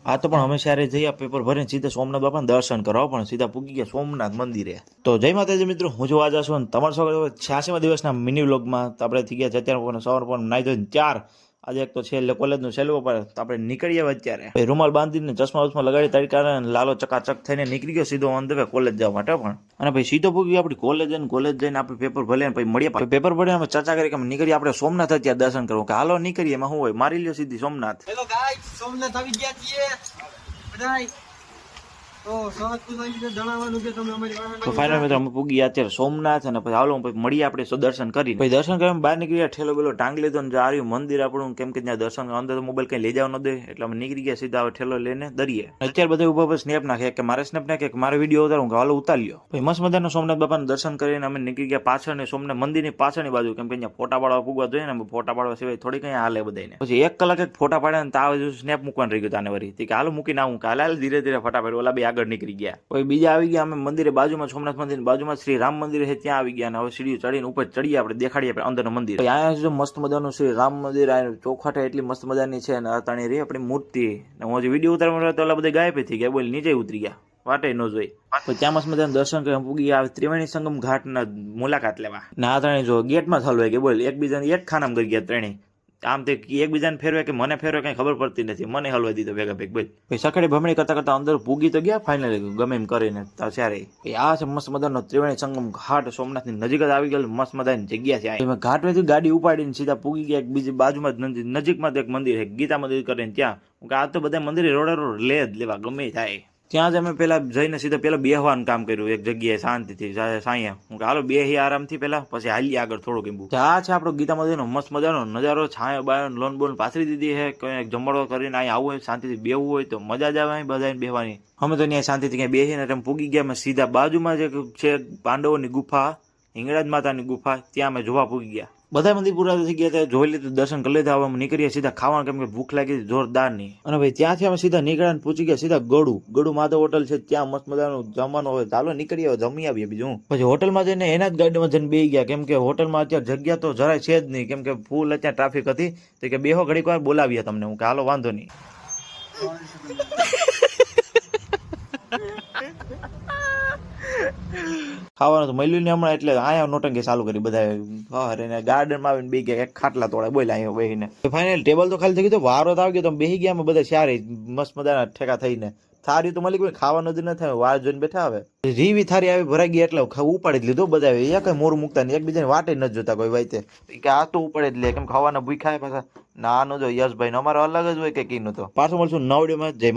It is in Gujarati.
આ તો પણ અમે સારે જઈએ પેપર ભરીને સીધા સોમનાથ બાપાને દર્શન કરવા પણ સીધા પૂગી ગયા સોમનાથ મંદિરે. તો જય માતાજી મિત્રો, હું જો આજ છું તમારા સાથે 86મા દિવસના મિની વ્લોગમાં. તો આપણે થઈ ગયા છે અત્યારે સવાર પર નાઈ ધોઈને 4. આજે એક તો છેલ્લે કોલેજનું છેલ્લું પર તો આપણે નીકળીએ અત્યારે રૂમાલ બાંધીને ચશ્મા વચમાં લગાડી તડકા લાલો ચકાચક થઈને નીકળી ગયો સીધો ઓન ધ વે કોલેજ જવા માટે. પણ અને ભાઈ સીધો પૂગી આપણી કોલેજ જઈને આપણે પેપર ભલે પછી મળીએ. પેપર ભરીને અમે ચર્ચા કરી કે નીકળીએ આપણે સોમનાથ અત્યારે દર્શન કરવું કે હાલો નીકળીએ. એમાં શું હોય, મારી લ્યો સીધી સોમનાથ. હેલો ગાઈસ, સોમનાથ આવી ગયા છીએ બધાય. તો સ્વાગત જણાવવાનું કે તમે અમારી વાહન તો ફાઇનલ મિત્રો અમે પૂગી અત્યારે સોમનાથ અને પછી હાલો પછી મળીએ આપણે દર્શન કરી. પછી દર્શન કરીને બહાર નીકળ્યા, ઠેલો બેલો ટાંગ લીધો ને આ રહ્યું મંદિર આપણું. કેમ કે ત્યાં દર્શન અંદર મોબાઈલ કઈ લઈ જવા ન દે એટલે અમે નીકળી ગયા સીધા ઠેલો લઈને દરિયે. અત્યારે બધા ઉભા સ્નેપ નાખે કે મારે સ્નેપ નાખે કે મારે વિડીયો ઉતારું કે હાલો ઉતાર્યો. પછી મસ્ત મજાનો સોમનાથ બાપાનું દર્શન કરીને અમે નીકળી ગયા પાછળ ને સોમનાથ મંદિરની પાછળની બાજુ. કેમ કે અહીંયા ફોટા પાડવા પૂગવા જોઈએ ને, ફોટા પાડવા સિવાય થોડી કઈ હાલે બધાને. પછી 1 કલાક એક ફોટા પાડ્યા ને તાવ સ્નેપ મૂકવાનું રહી ગયું તાને વરી કે હાલો મૂકીને આવું કે હાલ ધીરે ધીરે ફટાફટ ઓલા બે આગળ નીકળી ગયા. પછી બીજા આવી ગયા અમે મંદિરે બાજુમાં, સોમનાથ મંદિર બાજુમાં શ્રી રામ મંદિર છે ત્યાં આવી ગયા. અને હવે સીડી ચડીને ઉપર ચડીએ આપણે દેખાડીએ આપણે અંદરનું મંદિર. અહીંયા મસ્ત મજાનું શ્રી રામ મંદિર ચોખાટ એટલી મસ્ત મજાની છે અને અતાણી રહી આપણી મૂર્તિ. હું હજી વિડીયો ઉતારવા તો ઓલા બધા ગાયબ થઈ ગયા, બોલ નીચે ઉતરી ગયા, વાટે ન જોઈ. પછી ત્યાં મસ્ત મજાનું દર્શન કરી પૂગી ગયા ત્રિવેણી સંગમ ઘાટ ના મુલાકાત લેવા. ના ત્રણે જો ગેટમાં હલવાય કે બોલ એકબીજાને એક ખાનામાં કરી ગયા ત્રણેય. આમ તે એકબીજાને ફેરવે કે મને ફેરવે કઈ ખબર પડતી નથી, મને હલવા દીધો ભેગા ભેગ. બોલ પછી સખડે ભમણી કરતા કરતા અંદર પૂગી તો ગયા ફાઇનલી ગમે એમ કરીને. ત્યારે આ છે મસ્ત મજાનો ત્રિવેણી સંગમ ઘાટ, સોમનાથ ની નજીક જ આવી ગયેલું મસ્ત મજાની જગ્યા છે. ઘાટ માંથી ગાડી ઉપાડીને સીધા પૂગી ગયા બીજી બાજુમાં નજીકમાં એક મંદિર છે ગીતા મંદિર કરીને. ત્યાં આ તો બધા મંદિરે રોડે રોડ લે જ લેવા ગમે થાય. ત્યાં જ અમે પેલા જઈને સીધા પેલા બેહવાનું કામ કર્યું એક જગ્યાએ શાંતિથી સાંયા. હું હાલો બેહી આરામથી પેલા પછી હાલી આગળ થોડુંક એમ. આ છે આપણો ગીતા મંદિરનો મસ્ત મજાનો નજારો. છાંયો બાયો લોન બોન પાથરી દીધી છે. કઈ જમણો કરીને અહીંયા આવવું હોય શાંતિથી બેહવું હોય તો મજા જ આવે બધા બેહવાની. અમે તો ત્યાં શાંતિથી ક્યાંય બેસીને તેમ પૂગી ગયા. અમે સીધા બાજુમાં જે છે પાંડવોની ગુફા, હિંગળાજ માતાની ગુફા, ત્યાં અમે જોવા પૂગી ગયા. બધા મંદિર પૂરા થઈ ગયા હતા, જોઈ લીધું, દર્શન કરી લીધા. હવે અમે નીકળીએ સીધા ખાવાનું, કેમ કે ભૂખ લાગી હતી જોરદાર ની. અને ભાઈ ત્યાંથી અમે સીધા નીકળ્યા પૂછી ગયા સીધા ગડુ માધવ હોટલ છે ત્યાં મસ્ત મજાનું જમવાનું હોય. ચાલો નીકળીએ જમી આવીએ બીજું. પછી હોટલમાં જઈને એના જ ગાડીમાં જઈને બેસી ગયા. કેમ કે હોટલમાં અત્યારે જગ્યા તો જરાય છે જ નહીં, કેમ કે ફૂલ અત્યારે ટ્રાફિક હતી. તો કે બેહો ઘડીક વાર બોલાવીએ તમને. હું કે હાલો વાંધો નહીં. ખાવાનું તો મળ્યું ને હમણાં, એટલે અહીંયા નોટંકી ચાલુ કરી બધા. ગાર્ડનમાં આવીને બે ગયા, એક ખાટલા તોડે બોલ અહીંયા બેસીને. ફાઇનલ ટેબલ તો ખાલી થઈ ગયું, વારો તો આવી ગયો તો બેસી ગયા અમે બધા સારી મસ્ત મજાના ઠેકા થઈને. થારી તો મળી ગઈ, ખાવાનું જ ન થાય, વાર જોઈને બેઠા. હવે રીવી થારી આવી ભરાઈ ગઈ એટલે ઉપાડી જ લીધું બધા. એ કઈ મોરું મૂકતા નહીં, એકબીજાને વાટે ન જોતા કોઈ વાતે કે આ તો ઉપાડે જ લે. કેમ ખાવાના ભૂખાય પાછા ના નો જો યશભાઈ નો અમારો અલગ જ હોય કે કીનું. તો પાછું મળશું નવડીમાં. જય